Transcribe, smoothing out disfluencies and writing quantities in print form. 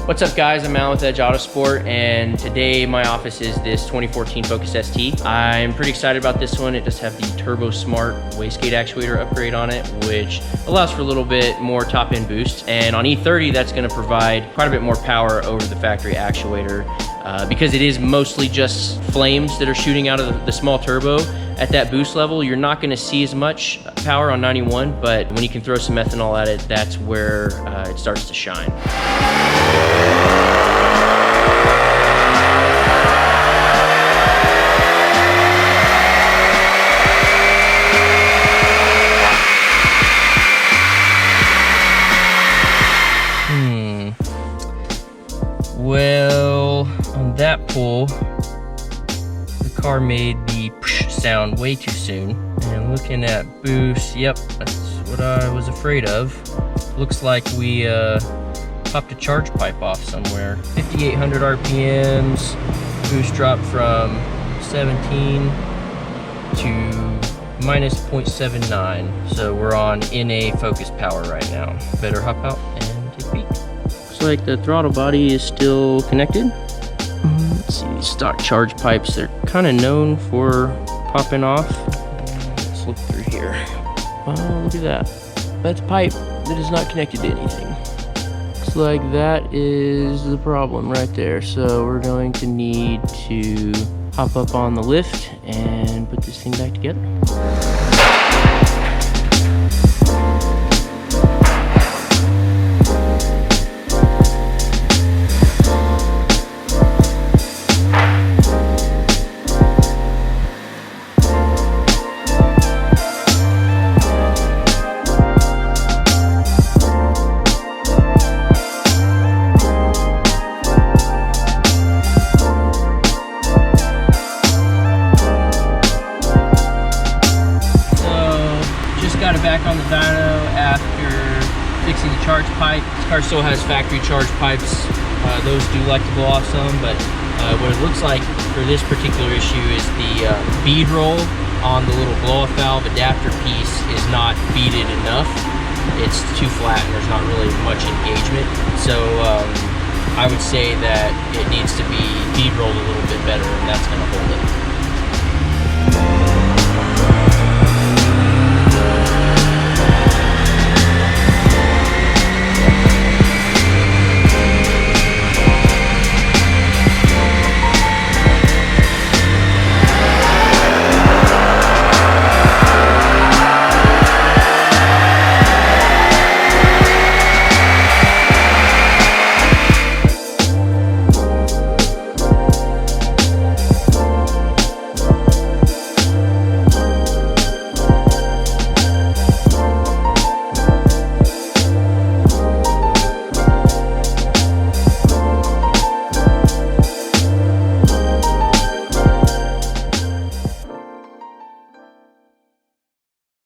What's up guys, I'm Alan with Edge Autosport, and today my office is this 2014 Focus ST. I'm pretty excited about this one. It does have the Turbo Smart wastegate actuator upgrade on it, which allows for a little bit more top-end boost. And on E30, that's gonna provide quite a bit more power over the factory actuator. Because it is mostly just flames that are shooting out of the small turbo. At that boost level, you're not gonna see as much power on 91, but when you can throw some ethanol at it, that's where it starts to shine. Well, on that pull, the car made the psh sound way too soon. And looking at boost, yep, that's what I was afraid of. Looks like we popped a charge pipe off somewhere. 5,800 RPMs, boost dropped from 17 to minus 0.79. So we're on NA focus power right now. Better hop out and take a peek. Looks like the throttle body is still connected. Let's see, stock charge pipes, they're kind of known for popping off. Let's look through here. Oh, look at that. That's a pipe that is not connected to anything. Looks like that is the problem right there. So we're going to need to hop up on the lift and put this thing back together. Got it back on the dyno after fixing the charge pipe. This car still has factory charge pipes. Those do like to blow off some, but what it looks like for this particular issue is the bead roll on the little blow-off valve adapter piece is not beaded enough. It's too flat and there's not really much engagement. So I would say that it needs to be bead rolled a little bit better, and that's going to hold it.